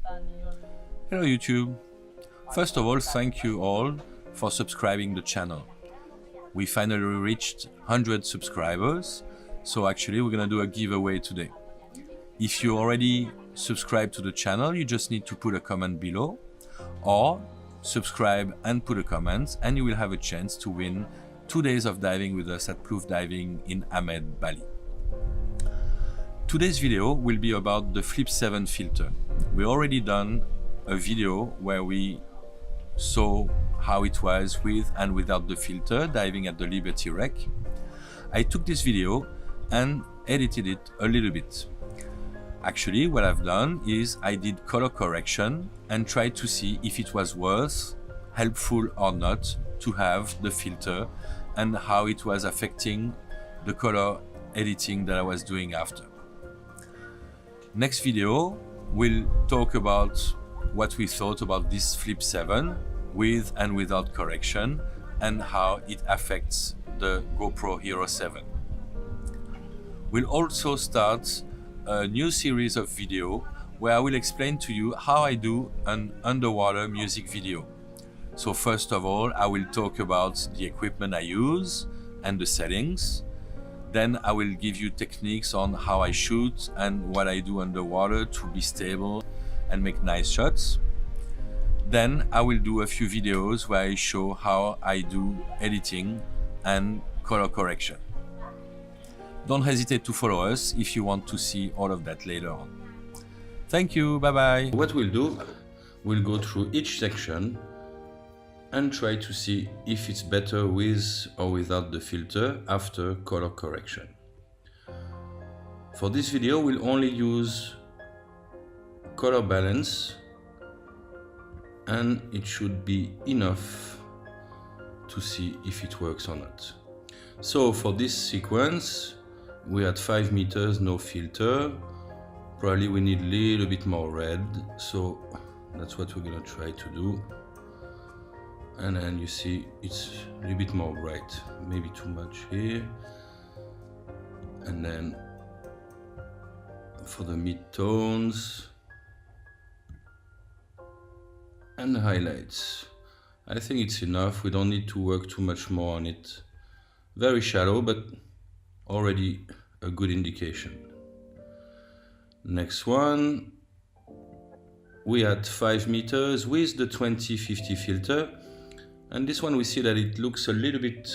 Hello YouTube. First of all, thank you all for subscribing the channel. We finally reached 100 subscribers, so actually we're gonna do a giveaway today. If you already subscribed to the channel, you just need to put a comment below, or subscribe and put a comment, and you will have a chance to win 2 days of diving with us at Plouf diving in Ahmed, Bali. Today's video will be about the Flip 7 filter. We already done a video where we saw how it was with and without the filter diving at the Liberty wreck. I took this video and edited it a little bit. Actually, what I've done is I did color correction and tried to see if it was worth, helpful or not, to have the filter and how it was affecting the color editing that I was doing after. Next video, we'll talk about what we thought about this Flip 7 with and without correction and how it affects the GoPro Hero 7. We'll also start a new series of video where I will explain to you how I do an underwater music video. So first of all, I will talk about the equipment I use and the settings. Then I will give you techniques on how I shoot and what I do underwater to be stable and make nice shots. Then I will do a few videos where I show how I do editing and color correction. Don't hesitate to follow us if you want to see all of that later on. Thank you, bye bye. What we'll do, we'll go through each section and try to see if it's better with or without the filter after color correction. For this video, we'll only use color balance, and it should be enough to see if it works or not. So for this sequence, we're at 5 meters, no filter. Probably we need a little bit more red, so that's what we're gonna try to do. And then you see it's a little bit more bright, maybe too much here. And then for the mid-tones and the highlights, I think it's enough. We don't need to work too much more on it. Very shallow, but already a good indication. Next one, we at 5 meters with the 2050 filter. And this one we see that it looks a little bit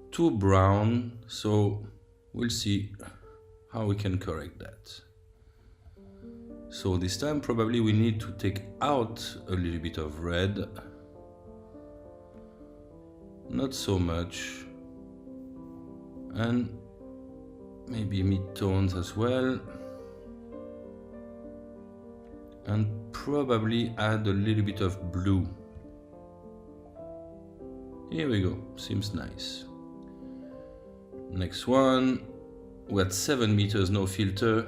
too brown, so we'll see how we can correct that. So this time probably we need to take out a little bit of red, not so much, and maybe mid-tones as well, and probably add a little bit of blue. Here we go, seems nice. Next one, we're at 7 meters, no filter,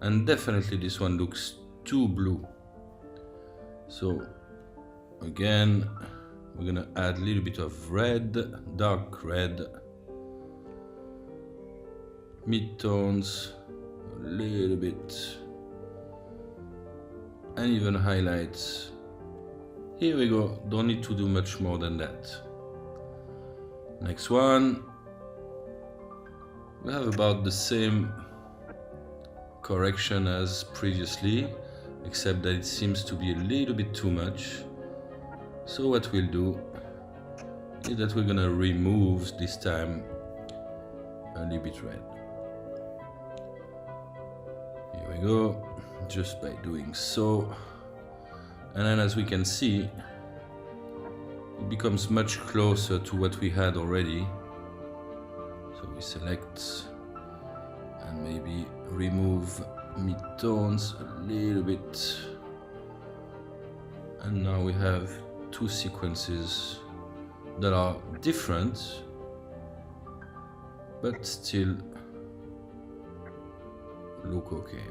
and definitely this one looks too blue. So again, we're gonna add a little bit of red, dark red, mid-tones, a little bit, and even highlights. Here we go, don't need to do much more than that. Next one, we have about the same correction as previously, except that it seems to be a little bit too much. So what we'll do is that we're gonna remove this time a little bit red. Here we go, just by doing so. And then as we can see, it becomes much closer to what we had already. So we select and maybe remove mid-tones a little bit. And now we have two sequences that are different, but still look okay.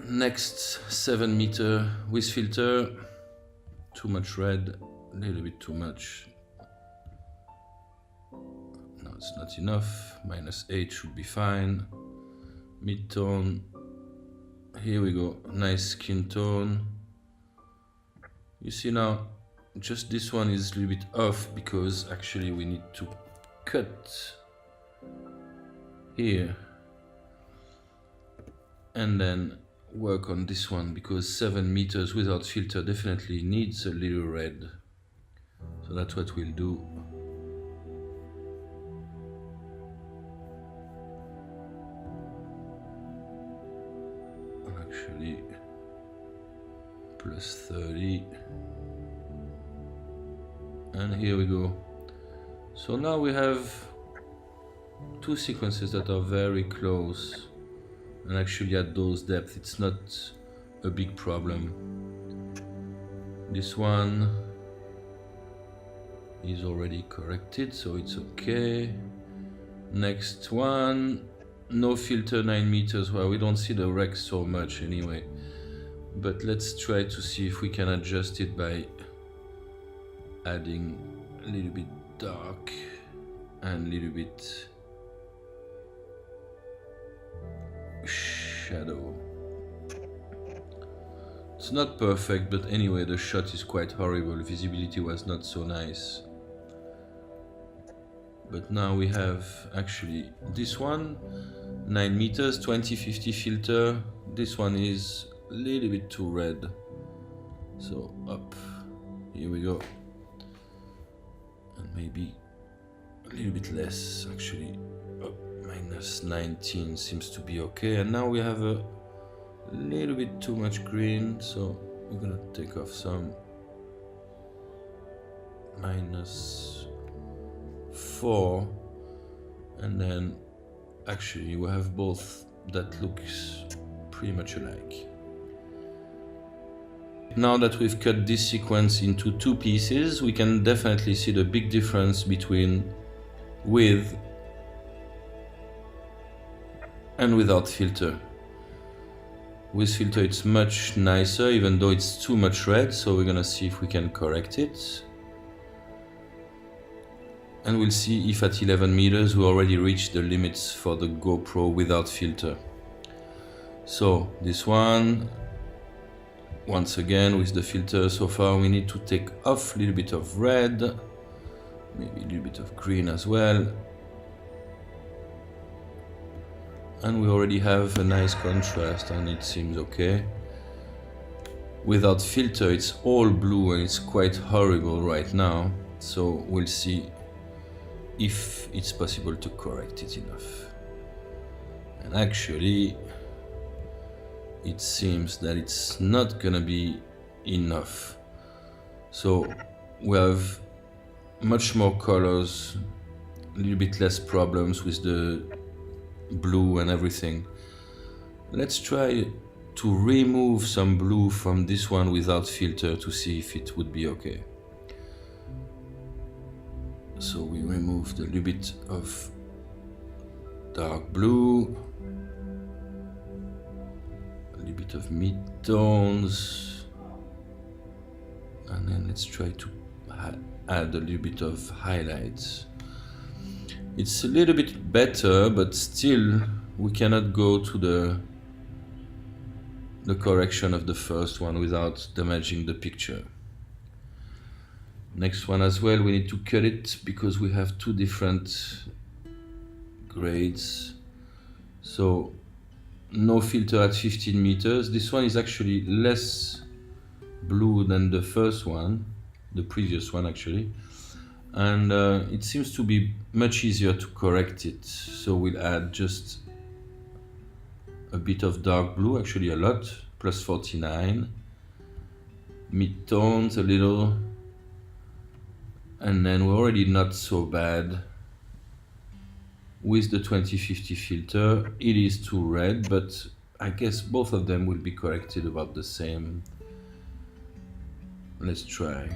Next, 7 meter with filter, too much red, a little bit too much. No, it's not enough, -8 should be fine. mid-tone. Here we go, nice skin tone. You see now, just this one is a little bit off because actually we need to cut here and then work on this one, because 7 meters without filter definitely needs a little red. So that's what we'll do. Actually, plus 30. And here we go. So now we have two sequences that are very close, and actually at those depths it's not a big problem. This one is already corrected, so it's okay. Next one, no filter, 9 meters. Well, we don't see the wreck so much anyway, but let's try to see if we can adjust it by adding a little bit dark and a little bit shadow. It's not perfect, but anyway, the shot is quite horrible. Visibility was not so nice. But now we have actually this one, 9 meters, 2050 filter. This one is a little bit too red. So up, here we go. And maybe a little bit less actually. Up, minus 19 seems to be okay. And now we have a little bit too much green, so we're gonna take off some. Minus 4, and then actually we have both that looks pretty much alike. Now that we've cut this sequence into 2 pieces, we can definitely see the big difference between with and without filter. With filter it's much nicer, even though it's too much red, so we're gonna see if we can correct it. And we'll see if at 11 meters we already reached the limits for the GoPro without filter. So this one, once again with the filter, so far we need to take off a little bit of red, maybe a little bit of green as well. And we already have a nice contrast and it seems okay. Without filter it's all blue and it's quite horrible right now, so we'll see if it's possible to correct it enough. And actually it seems that it's not gonna be enough. So we have much more colors, a little bit less problems with the blue and everything. Let's try to remove some blue from this one without filter to see if it would be okay. So we removed a little bit of dark blue, a little bit of mid-tones, and then let's try to add a little bit of highlights. It's a little bit better, but still we cannot go to the correction of the first one without damaging the picture. Next one as well, we need to cut it because we have 2 different grades. So no filter at 15 meters. This one is actually less blue than the first one, the previous one actually. And it seems to be much easier to correct it. So we'll add just a bit of dark blue, actually a lot, plus 49. Mid-tones a little. And then we're already not so bad with the 2050 filter. It is too red, but I guess both of them will be corrected about the same. Let's try.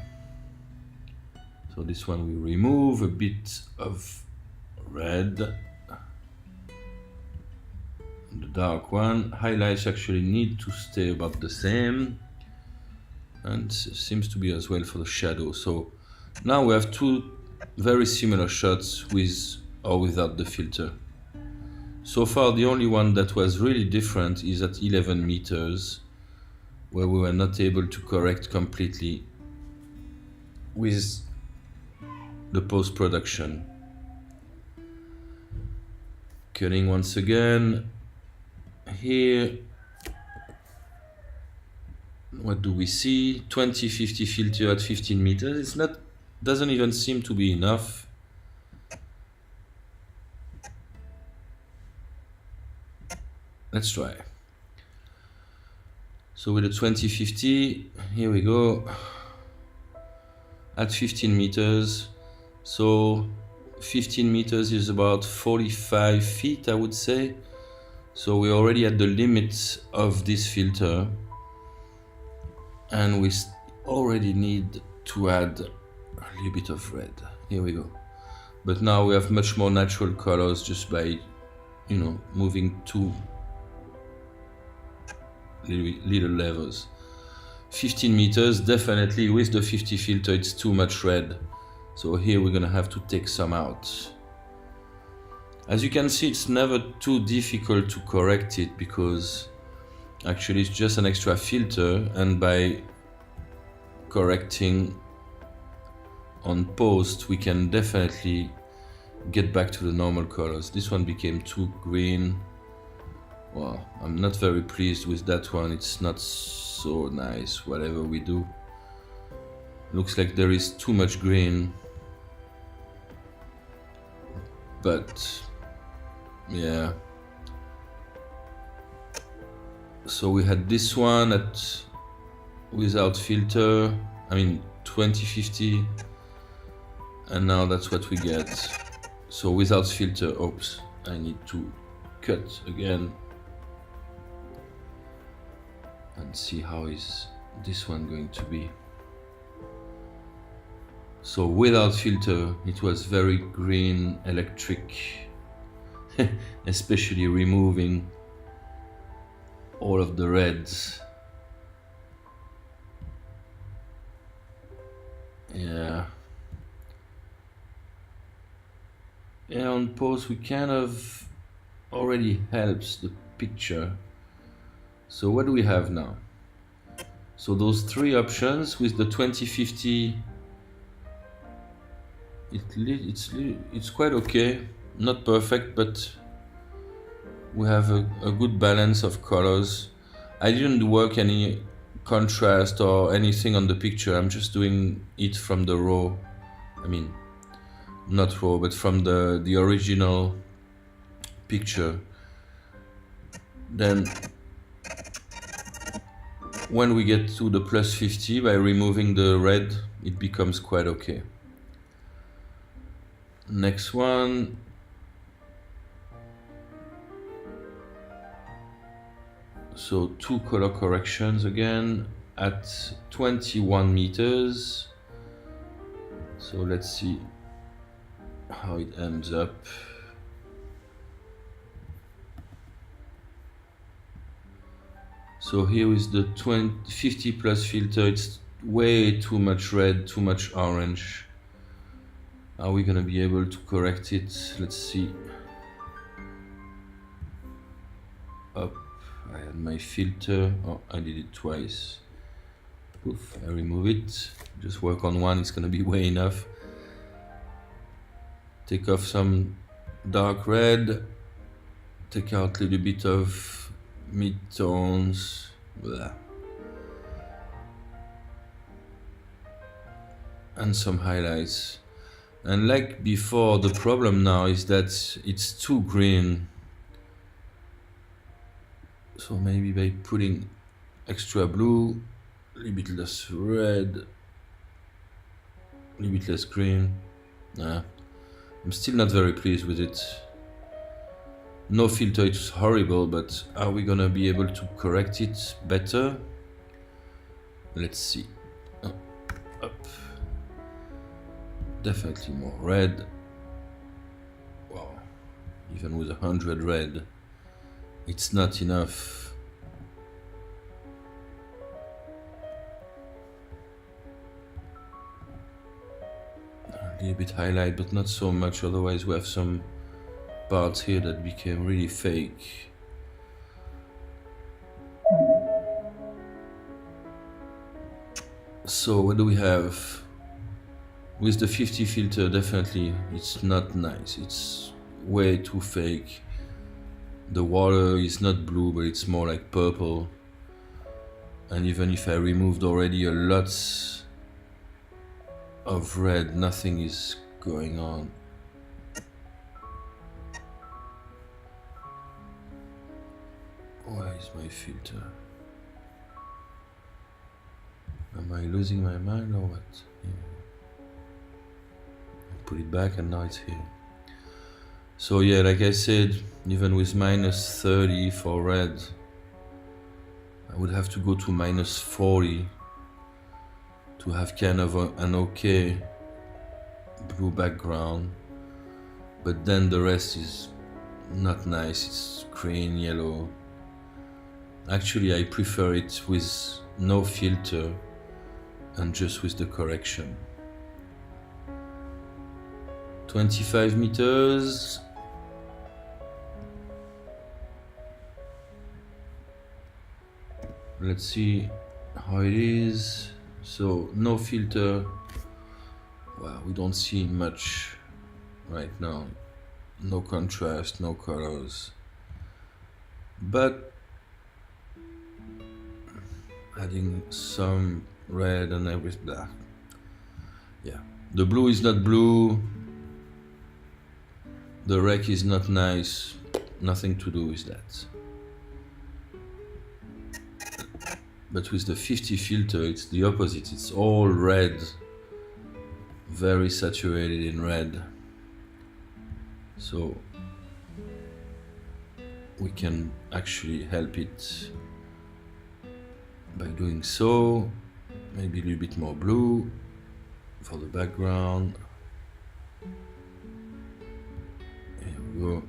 So this one we remove a bit of red. The dark one. Highlights actually need to stay about the same. And seems to be as well for the shadow. So now we have 2 very similar shots with or without the filter. So far the only one that was really different is at 11 meters, where we were not able to correct completely with the post-production. Cutting once again. Here, what do we see? 20-50 filter at 15 meters. It's not, doesn't even seem to be enough. Let's try. So with the 20-50, here we go. At 15 meters. So 15 meters is about 45 feet, I would say. So we're already at the limit of this filter. And we already need to add a little bit of red. Here we go. But now we have much more natural colors just by, you know, moving two little levels. 15 meters, definitely with the 50 filter, it's too much red. So here we're gonna have to take some out. As you can see, it's never too difficult to correct it because actually it's just an extra filter, and by correcting on post we can definitely get back to the normal colors. This one became too green. Well, I'm not very pleased with that one. It's not so nice, whatever we do. Looks like there is too much green. But yeah. So we had this one at without filter, I mean 20-50, and now that's what we get. So without filter, oops, I need to cut again and see how is this one going to be. So without filter, it was very green, electric, especially removing all of the reds. Yeah. Yeah, on post we kind of already helps the picture. So what do we have now? So those three options with the 20-50, it's quite okay. Not perfect, but we have a good balance of colors. I didn't work any contrast or anything on the picture. I'm just doing it from the raw, I mean, not raw, but from the original picture. Then when we get to the +50, by removing the red, it becomes quite okay. Next one. So two color corrections again at 21 meters. So let's see how it ends up. So here is the 50 plus filter. It's way too much red, too much orange. Are we gonna be able to correct it? Let's see. Up, I had my filter. Oh, I did it twice. Poof, I remove it. Just work on one, it's gonna be way enough. Take off some dark red. Take out a little bit of mid-tones. Blah. And some highlights. And like before, the problem now is that it's too green. So maybe by putting extra blue, a little bit less red, a little bit less green. Nah, I'm still not very pleased with it. No filter, it's horrible, but are we gonna be able to correct it better? Let's see. Up. Definitely more red. Wow, even with 100 red, it's not enough. A little bit highlight, but not so much, otherwise we have some parts here that became really fake. So what do we have? With the 50 filter, definitely it's not nice. It's way too fake. The water is not blue, but it's more like purple. And even if I removed already a lot of red, nothing is going on. Where is my filter? Am I losing my mind or what? Yeah. Put it back and now it's here. So yeah, like I said, even with minus 30 for red, I would have to go to minus 40 to have kind of an okay blue background, but then the rest is not nice. It's green, yellow. Actually, I prefer it with no filter and just with the correction. 25 meters. Let's see how it is. So no filter. Wow, we don't see much right now. No contrast, no colors. But adding some red and everything. Yeah, the blue is not blue. The rec is not nice. Nothing to do with that. But with the 50 filter, it's the opposite. It's all red, very saturated in red. So we can actually help it by doing so. Maybe a little bit more blue for the background. Here we go.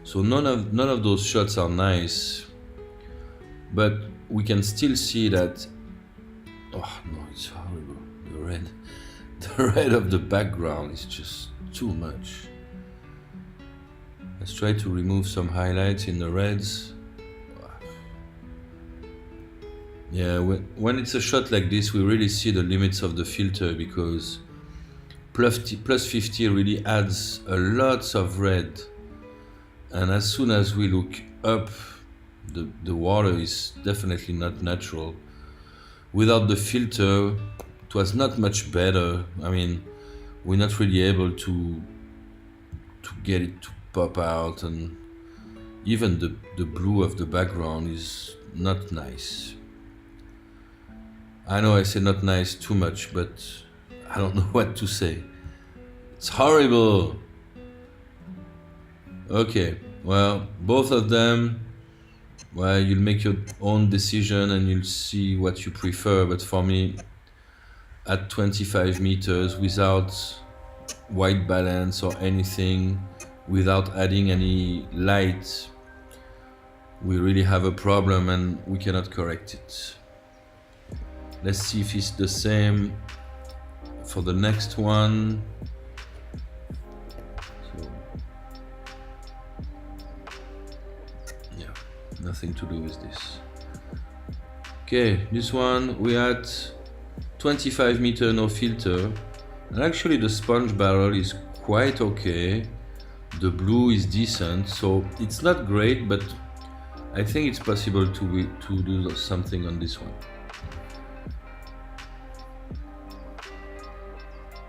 So none of those shots are nice, but we can still see that. Oh no, it's horrible. The red of the background is just too much. Let's try to remove some highlights in the reds. Yeah, when it's a shot like this, we really see the limits of the filter, because plus 50 really adds a lot of red, and as soon as we look up, the water is definitely not natural. Without the filter, it was not much better. I mean, we're not really able to get it to pop out, and even the blue of the background is not nice. I know I say not nice too much, but I don't know what to say. It's horrible. Okay, well, both of them, well, you'll make your own decision and you'll see what you prefer. But for me, at 25 meters, without white balance or anything, without adding any light, we really have a problem and we cannot correct it. Let's see if it's the same for the next one. So, yeah, nothing to do with this. Okay, this one we had 25 meter no filter, and actually the sponge barrel is quite okay. The blue is decent, so it's not great, but I think it's possible to do something on this one.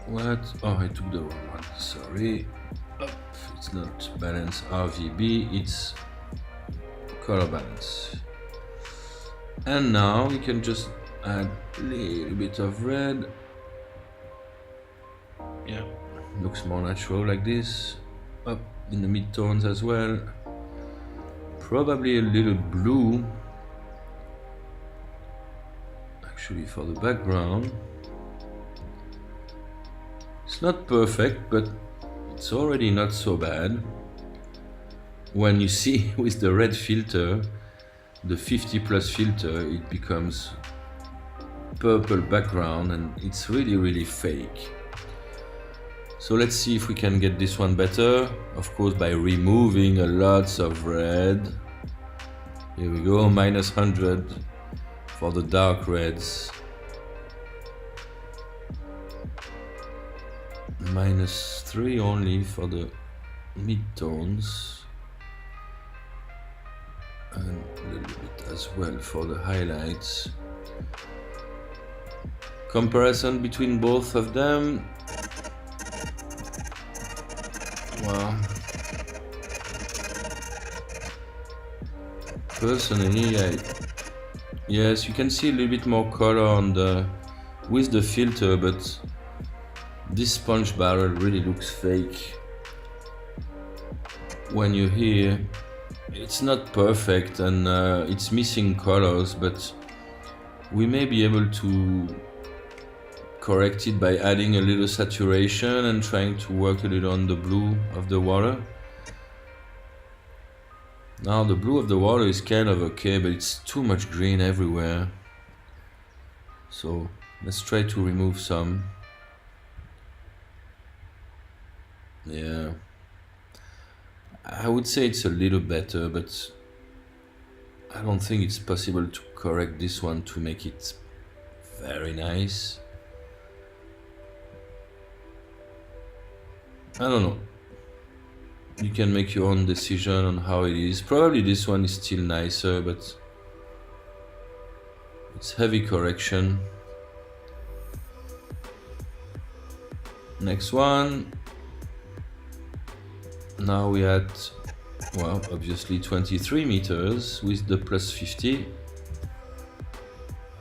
What? Oh, I took the wrong one. Sorry. Oh, it's not balance RVB, it's color balance. And now we can just add a little bit of red. Yeah, looks more natural like this. Up in the mid-tones as well. Probably a little blue. Actually, for the background. It's not perfect, but it's already not so bad. When you see with the red filter, the 50 plus filter, it becomes purple background and it's really, really fake. So let's see if we can get this one better. Of course, by removing a lot of red. Here we go, -100 for the dark reds. -3 only for the mid-tones. And a little bit as well for the highlights. Comparison between both of them. Well, personally, yes, you can see a little bit more color on with the filter, but this sponge barrel really looks fake. When you're here, it's not perfect and it's missing colors, but we may be able to correct it by adding a little saturation and trying to work a little on the blue of the water. Now the blue of the water is kind of okay, but it's too much green everywhere. So let's try to remove some. Yeah, I would say it's a little better, but I don't think it's possible to correct this one to make it very nice. I don't know. You can make your own decision on how it is. Probably this one is still nicer, but it's heavy correction. Next one. Now we had, well, obviously 23 meters with the +50.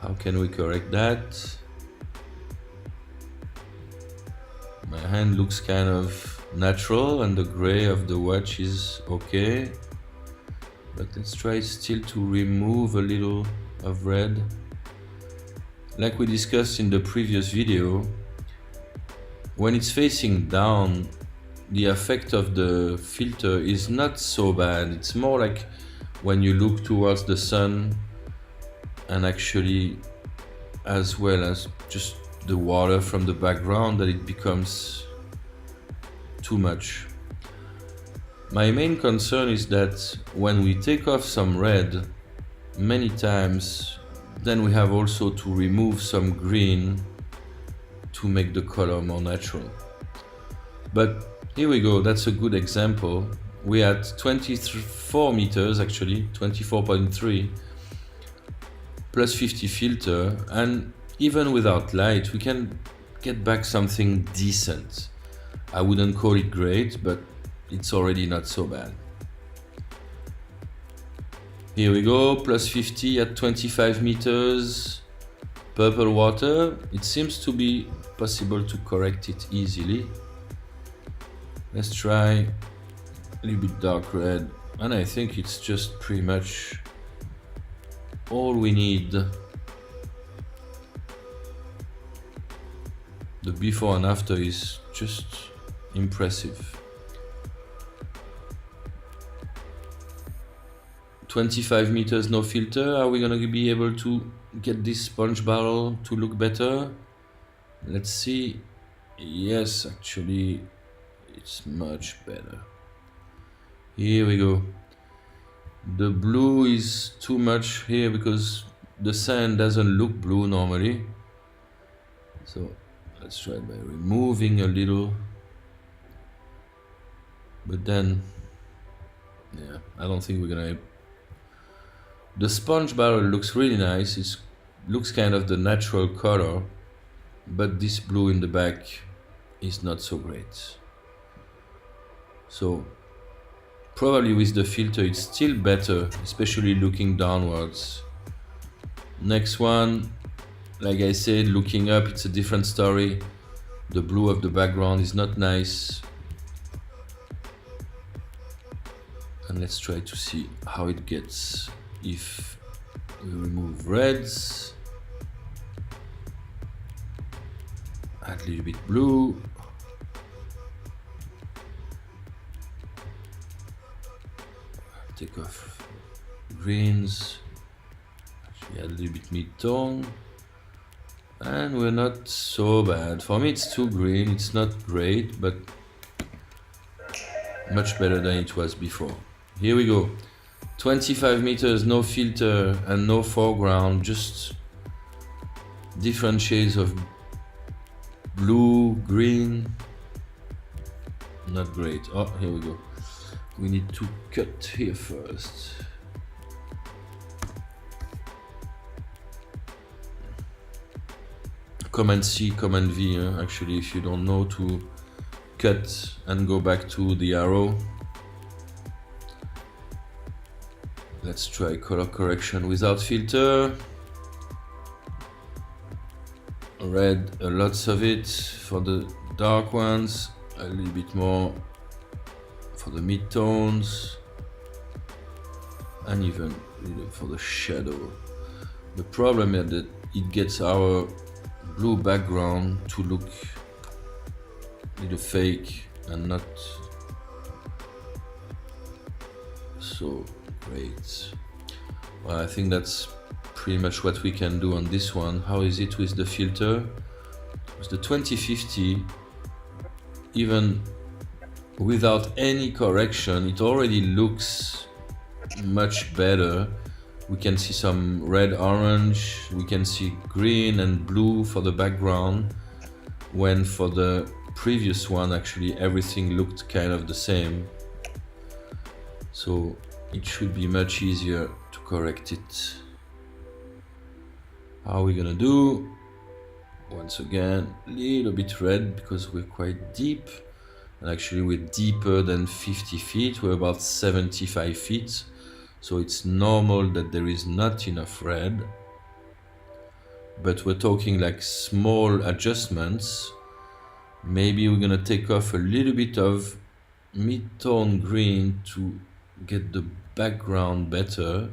How can we correct that? My hand looks kind of natural and the gray of the watch is okay. But let's try still to remove a little of red. Like we discussed in the previous video, when it's facing down, the effect of the filter is not so bad. It's more like when you look towards the sun and actually as well as just the water from the background that it becomes too much. My main concern is that when we take off some red many times, then we have also to remove some green to make the color more natural. But here we go, that's a good example. We had 24 meters, actually 24.3 +50 filter, and even without light we can get back something decent. I wouldn't call it great, but it's already not so bad. Here we go, +50 at 25 meters, purple water. It seems to be possible to correct it easily. Let's try a little bit dark red, and I think it's just pretty much all we need. The before and after is just impressive. 25 meters no filter. Are we gonna be able to get this sponge barrel to look better? Let's see. Yes, actually it's much better. Here we go. The blue is too much here because the sand doesn't look blue normally. So let's try by removing a little. But then, yeah, I don't think we're gonna. The sponge barrel looks really nice. It looks kind of the natural color, but this blue in the back is not so great. So probably with the filter it's still better, especially looking downwards. Next one, like I said, looking up it's a different story. The blue of the background is not nice. And let's try to see how it gets if we remove reds, add a little bit blue, take off greens, actually add a little bit mid-tone, And we're not so bad. For me it's too green, it's not great, but much better than it was before. Here we go. 25 meters, no filter and no foreground, just different shades of blue, green. Not great. Oh, here we go. We need to cut here first. Command C, Command V, actually, if you don't know to cut and go back to the arrow. Let's try color correction without filter. Red, lots of it for the dark ones, a little bit more for the mid-tones, and even a little for the shadow. The problem is that it gets our blue background to look a little fake and not so great. Well, I think that's pretty much what we can do on this one. How is it with the filter? With the 2050, even without any correction, it already looks much better. We can see some red, orange, we can see green and blue for the background, when for the previous one actually everything looked kind of the same. So it should be much easier to correct it. How are we gonna do? Once again, a little bit red because we're quite deep. And actually we're deeper than 50 feet, we're about 75 feet. So it's normal that there is not enough red. But we're talking like small adjustments. Maybe we're gonna take off a little bit of mid-tone green to get the background better.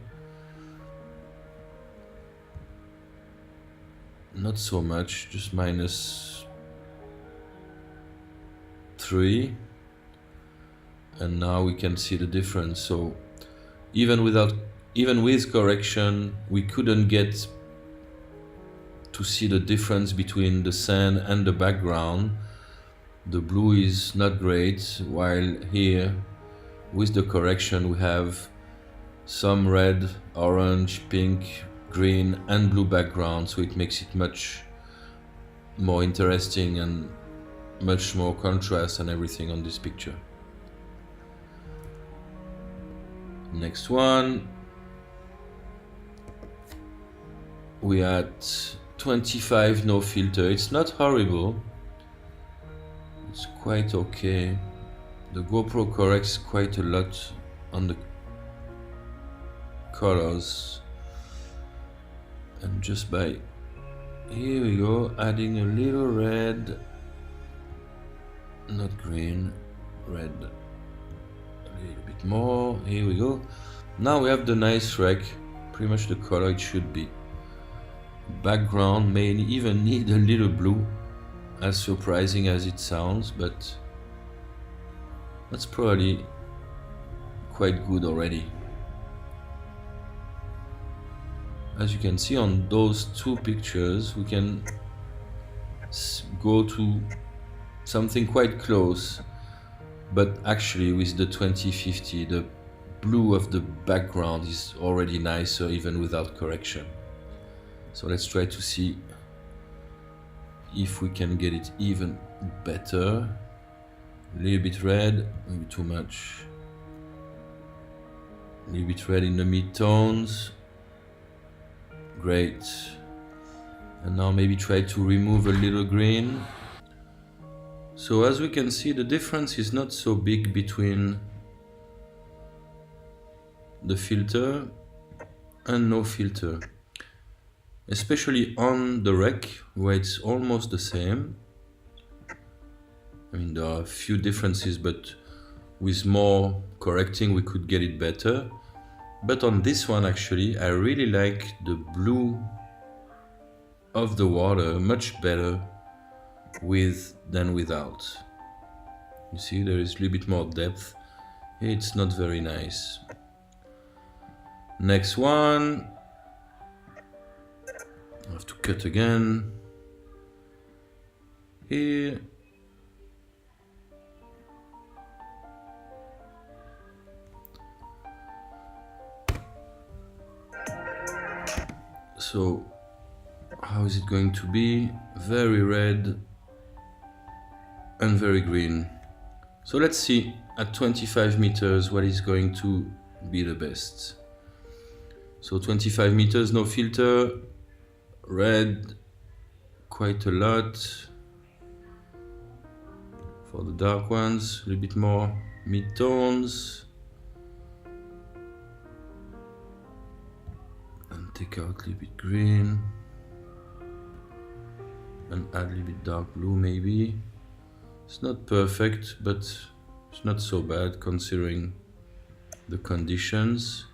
Not so much, just -3. And now we can see the difference. So even with correction, we couldn't get to see the difference between the sand and the background. The blue is not great, while here with the correction we have some red, orange, pink, green and blue background, so it makes it much more interesting and much more contrast and everything on this picture. Next one, we at 25 no filter. It's not horrible, it's quite okay. The GoPro corrects quite a lot on the colors, and just by, here we go, adding a little red, not green, red, a little bit more, here we go. Now we have the nice wreck, pretty much the color it should be. Background may even need a little blue, as surprising as it sounds, but that's probably quite good already. As you can see on those two pictures, we can go to something quite close, but actually with the 2050, the blue of the background is already nicer even without correction. So let's try to see if we can get it even better. A little bit red, maybe too much. A little bit red in the mid-tones. Great. And now maybe try to remove a little green. So as we can see, the difference is not so big between the filter and no filter. Especially on the wreck, where it's almost the same. I mean, there are a few differences, but with more correcting we could get it better. But on this one actually, I really like the blue of the water much better with than without. You see, there is a little bit more depth. It's not very nice. Next one. I have to cut again. here. So how is it going to be? Very red and very green. So let's see at 25 meters what is going to be the best. So 25 meters, no filter, red quite a lot for the dark ones, a little bit more mid-tones, and take out a little bit green and add a little bit dark blue maybe. It's not perfect, but it's not so bad considering the conditions.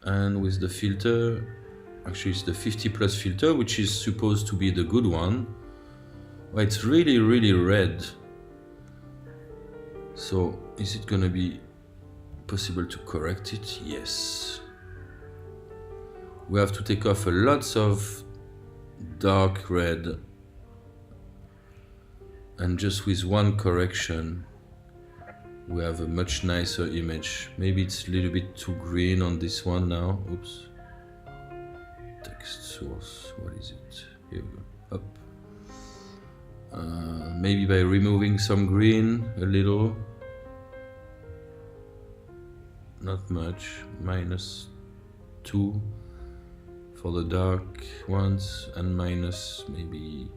And with the filter, actually it's the 50 plus filter, which is supposed to be the good one. Well, it's really red. So is it gonna be possible to correct it? Yes. We have to take off a lots of dark red, and just with one correction we have a much nicer image. Maybe it's a little bit too green on this one now. Oops. Text source, what is it? Here we go. Up. Maybe by removing some green a little. Not much. -2 for the dark ones and minus maybe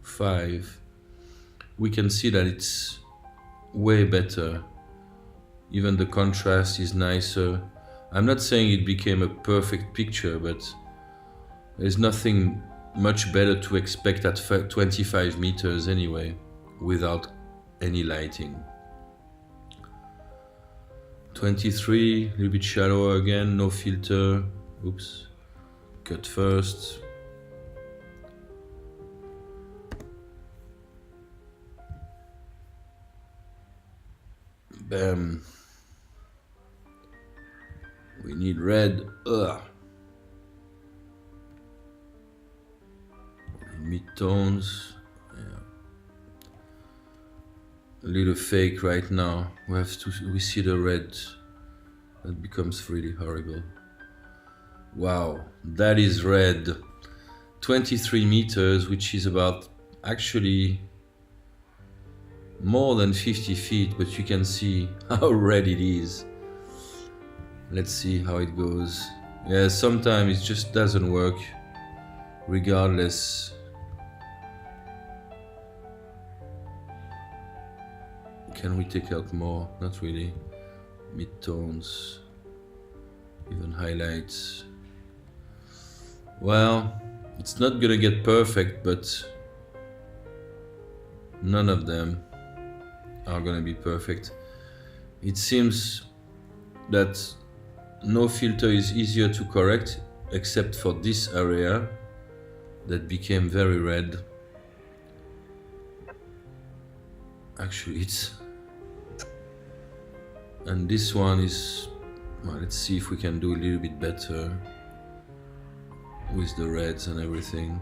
5. We can see that it's way better. Even the contrast is nicer. I'm not saying it became a perfect picture, but there's nothing much better to expect at 25 meters anyway, without any lighting. 23, a little bit shallower again, no filter. Oops, cut first. Bam. We need red. Ugh. Mid-tones. Yeah. A little fake right now. We see the red. That becomes really horrible. Wow, that is red. 23 meters, which is about actually more than 50 feet, but you can see how red it is. Let's see how it goes. Yeah, sometimes it just doesn't work regardless. Can we take out more? Not really. Mid-tones, even highlights. Well, it's not gonna get perfect, but none of them are gonna be perfect. It seems that no filter is easier to correct, except for this area that became very red. Actually, it's... And this one is... Well, let's see if we can do a little bit better with the reds and everything.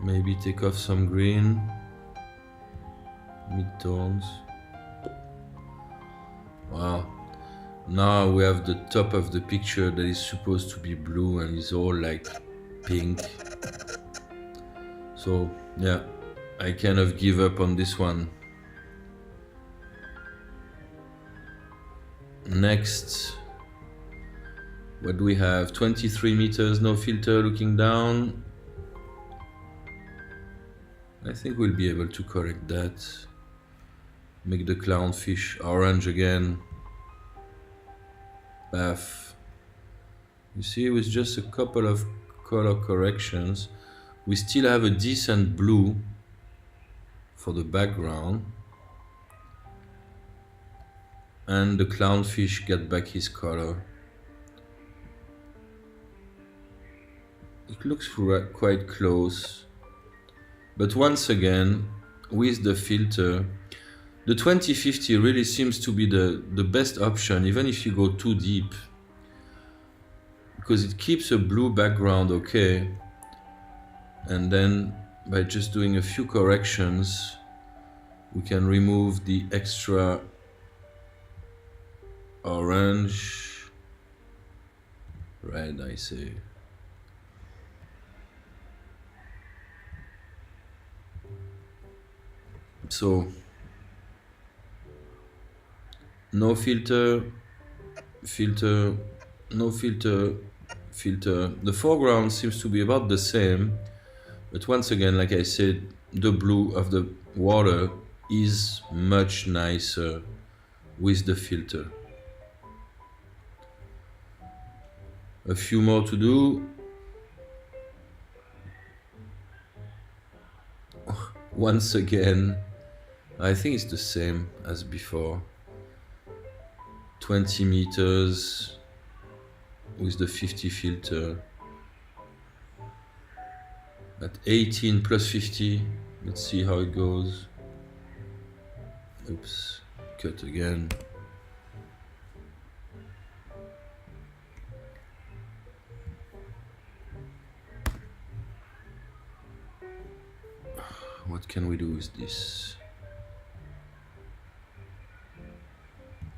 Maybe take off some green, mid-tones. Wow, now we have the top of the picture that is supposed to be blue and is all like pink. So yeah, I kind of give up on this one. Next, what do we have? 23 meters, no filter, looking down. I think we'll be able to correct that. Make the clownfish orange again. Bath. You see, with just a couple of color corrections, we still have a decent blue for the background. And the clownfish got back his color. It looks quite close. But once again, with the filter, the 2050 really seems to be the best option, even if you go too deep. because it keeps a blue background okay, and then by just doing a few corrections we can remove the extra orange, red I say. So no filter, filter, no filter, filter. The foreground seems to be about the same, but once again, like I said, the blue of the water is much nicer with the filter. A few more to do. Once again, I think it's the same as before. 20 meters with the 50 filter. At 18 plus 50, let's see how it goes. Oops, cut again. What can we do with this?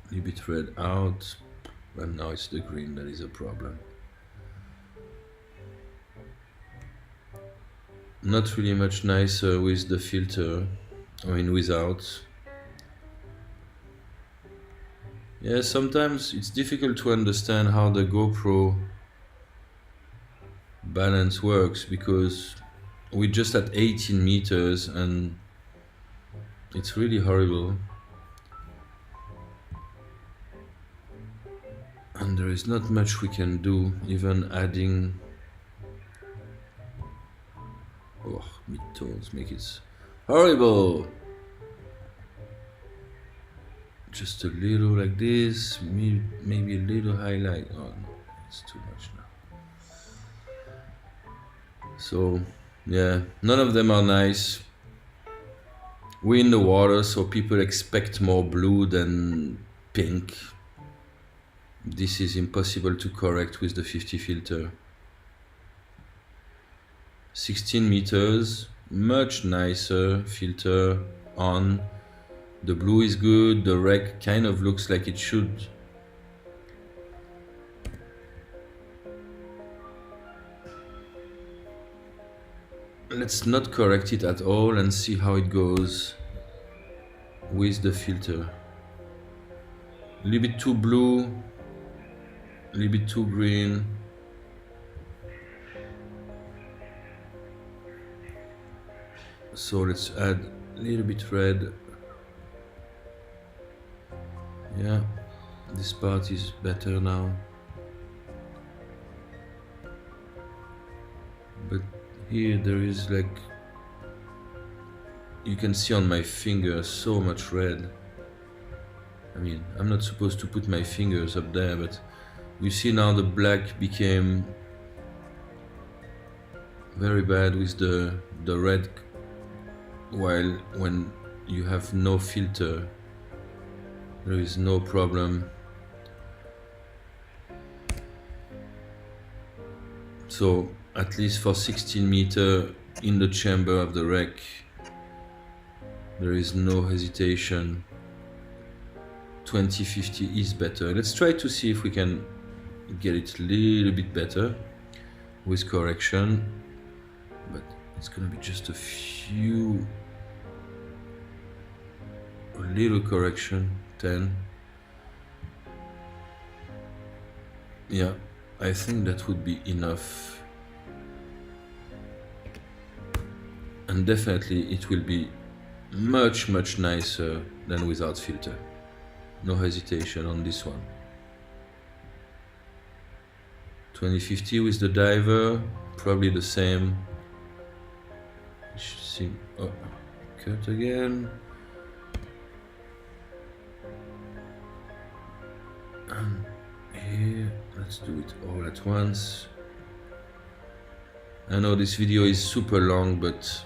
A little bit red out, and now it's the green that is a problem. Not really much nicer with the filter, I mean without. Yeah, sometimes it's difficult to understand how the GoPro balance works, because we're just at 18 meters and it's really horrible. And there is not much we can do, even adding mid-tones make it horrible. Just a little like this, maybe a little highlight. Oh no, it's too much now. So yeah, none of them are nice. We're in the water, so people expect more blue than pink. This is impossible to correct with the 50 filter. 16 meters, much nicer filter on. The blue is good, the wreck kind of looks like it should. Let's not correct it at all and see how it goes with the filter. A little bit too blue, a little bit too green. So let's add a little bit red. Yeah, this part is better now. But here there is like, you can see on my finger so much red. I mean, I'm not supposed to put my fingers up there, but you see now the black became very bad with the red, while when you have no filter there is no problem. So at least for 16 meter in the chamber of the wreck there is no hesitation. 2050 is better. Let's try to see if we can get it a little bit better with correction, but it's gonna be just a little correction. 10. Yeah, I think that would be enough, and definitely it will be much nicer than without filter. No hesitation on this one. 2050 with the diver, probably the same. You should see. Oh, cut again. And here, let's do it all at once. I know this video is super long, but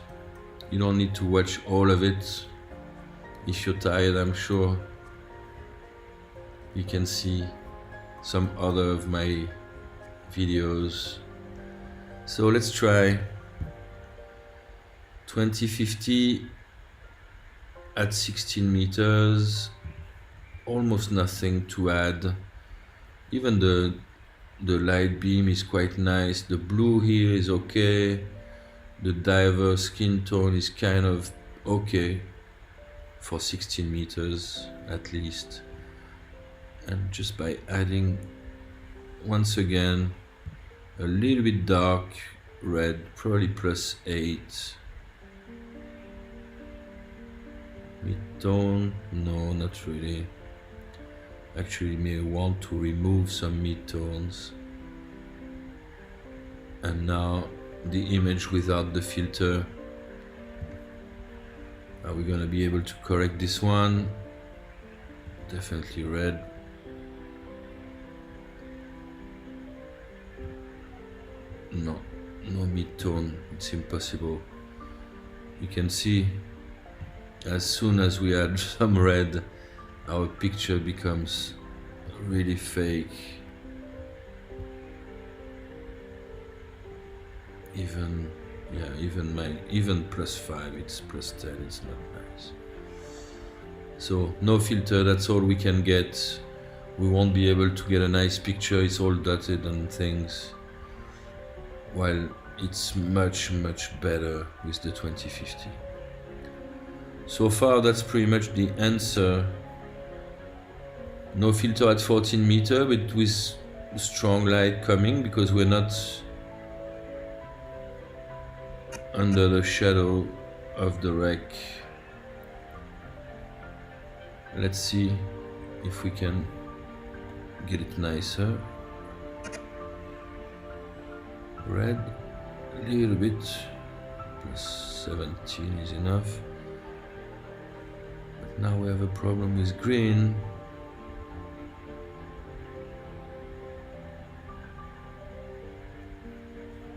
you don't need to watch all of it. If you're tired, I'm sure you can see some other of my videos. So let's try 2050 at 16 meters, almost nothing to add. Even the light beam is quite nice. The blue here is okay. The diver skin tone is kind of okay for 16 meters at least. And just by adding once again a little bit dark red, probably +8. Mid-tone, no, not really. Actually, may want to remove some mid-tones. And now the image without the filter. Are we gonna be able to correct this one? Definitely red. No mid-tone, it's impossible. You can see as soon as we add some red, our picture becomes really fake. Even +5, it's +10, it's not nice. So no filter, that's all we can get. We won't be able to get a nice picture, it's all dotted and things. While it's much better with the 2050. So far that's pretty much the answer. No filter at 14 meters, but with strong light coming, because we're not under the shadow of the wreck. Let's see if we can get it nicer. Red, a little bit, +17 is enough. But now we have a problem with green.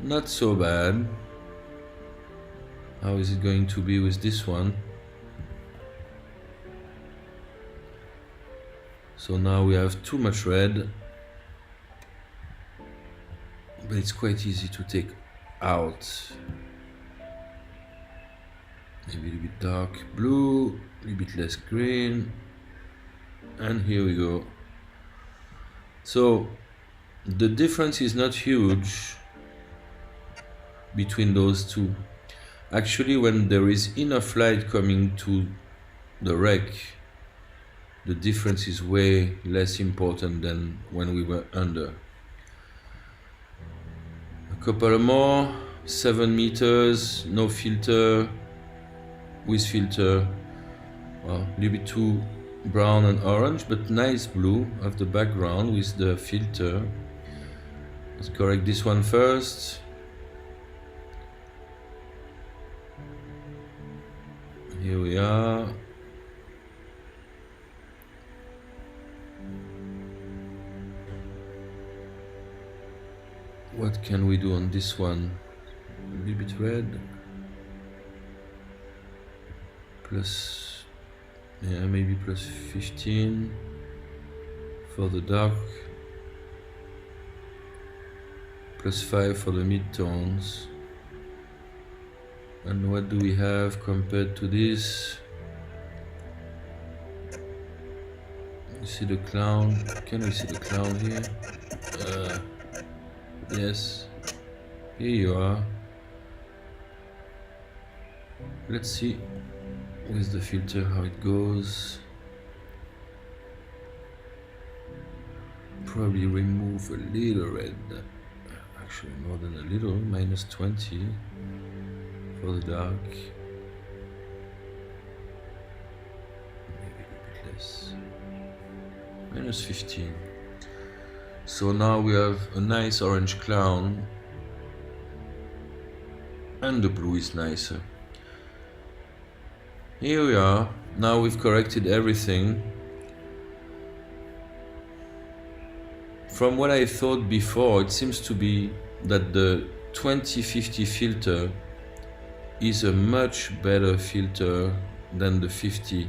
Not so bad. How is it going to be with this one? So now we have too much red. But it's quite easy to take out. Maybe a little bit dark blue, a little bit less green, and here we go. So the difference is not huge between those two. Actually, when there is enough light coming to the wreck, the difference is way less important than when we were under. Couple more, 7 meters, no filter, with filter. Well, a little bit too brown and orange, but nice blue of the background with the filter. Let's correct this one first. Here we are. What can we do on this one? A little bit red. Maybe +15 for the dark. +5 for the mid-tones. And what do we have compared to this? You see the clown? Can we see the clown here? Yes, here you are. Let's see with the filter how it goes. Probably remove a little red, actually more than a little, -20 for the dark. Maybe a little bit less, -15. So now we have a nice orange clown, and the blue is nicer. Here we are. Now we've corrected everything. From what I thought before, it seems to be that the 2050 filter is a much better filter than the 50.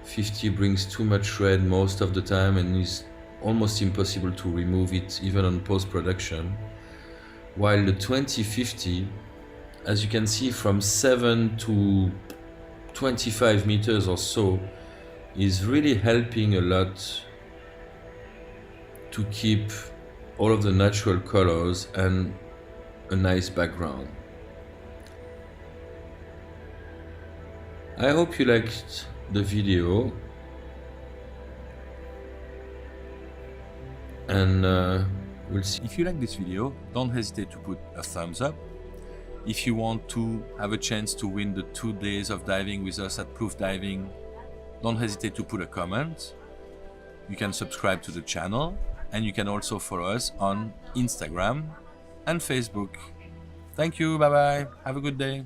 50 brings too much red most of the time and is almost impossible to remove it even on post-production, while the 2050, as you can see, from 7 to 25 meters or so, is really helping a lot to keep all of the natural colors and a nice background. I hope you liked the video, and we'll see. If you like this video, don't hesitate to put a thumbs up. If you want to have a chance to win the 2 days of diving with us at Plouf Diving, don't hesitate to put a comment. You can subscribe to the channel, and you can also follow us on Instagram and Facebook. Thank you, bye bye, have a good day.